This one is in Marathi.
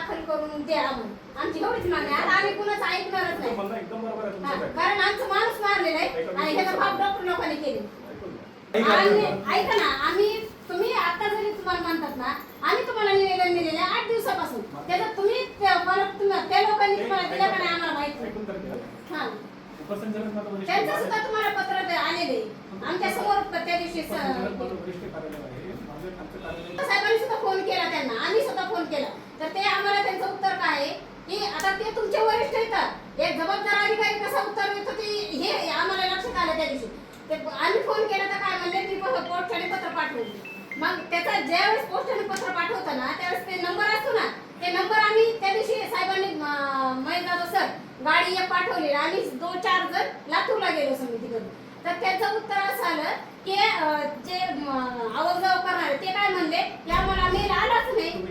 दाखल करून द्या म्हणून. आमची एवढीच मागणी आहे. आता आम्ही कुणाचं ऐकणारच नाही. एकदम बरोबर आहे तुमचं. कारण आमचं माणूस मारलेला आहे आणि ह्याचा बाप डॉक्टर लोकांनी केले. ऐका ना, आम्ही तुम्ही आता जरी तुम्हाला म्हणतात ना, आम्ही तुम्हाला निवेदन दिलेले 8 दिवसापासून. त्याच्यात तुम्ही परत त्या लोकांनी तुम्हाला दिलं का नाही आम्हाला माहिती नाही. हां, त्यांचं सुद्धा तुम्हाला पत्र आलेले आमच्या समोर त्या दिवशी. साहेबांनी सुद्धा फोन केला त्यांना, आम्ही सुद्धा फोन केला. तर ते आम्हाला त्यांचं उत्तर काय आहे की आता ते तुमचे वरिष्ठ येतात, एक जबाबदार अधिकारी कसा उत्तर देतो ते हे आम्हाला लक्षात आलं त्या दिवशी. ते आम्ही फोन केला तर काय म्हणले की पोस्टाने पत्र पाठवले. मग त्याचा ज्यावेळेस पोस्टाने पत्र पाठवतं ना त्यावेळेस ते नंबर असतो ना, ते नंबर आम्ही त्या दिवशी साहेबांनी महेश जाधव सर गाडी एक पाठवली. आम्ही 2-4 जण लातूरला गेलो समितीकडून. तर त्याचं उत्तर असं आलं की जे आवक जावक करणारे ते काय म्हणले की आम्हाला मेल आलाच नाही.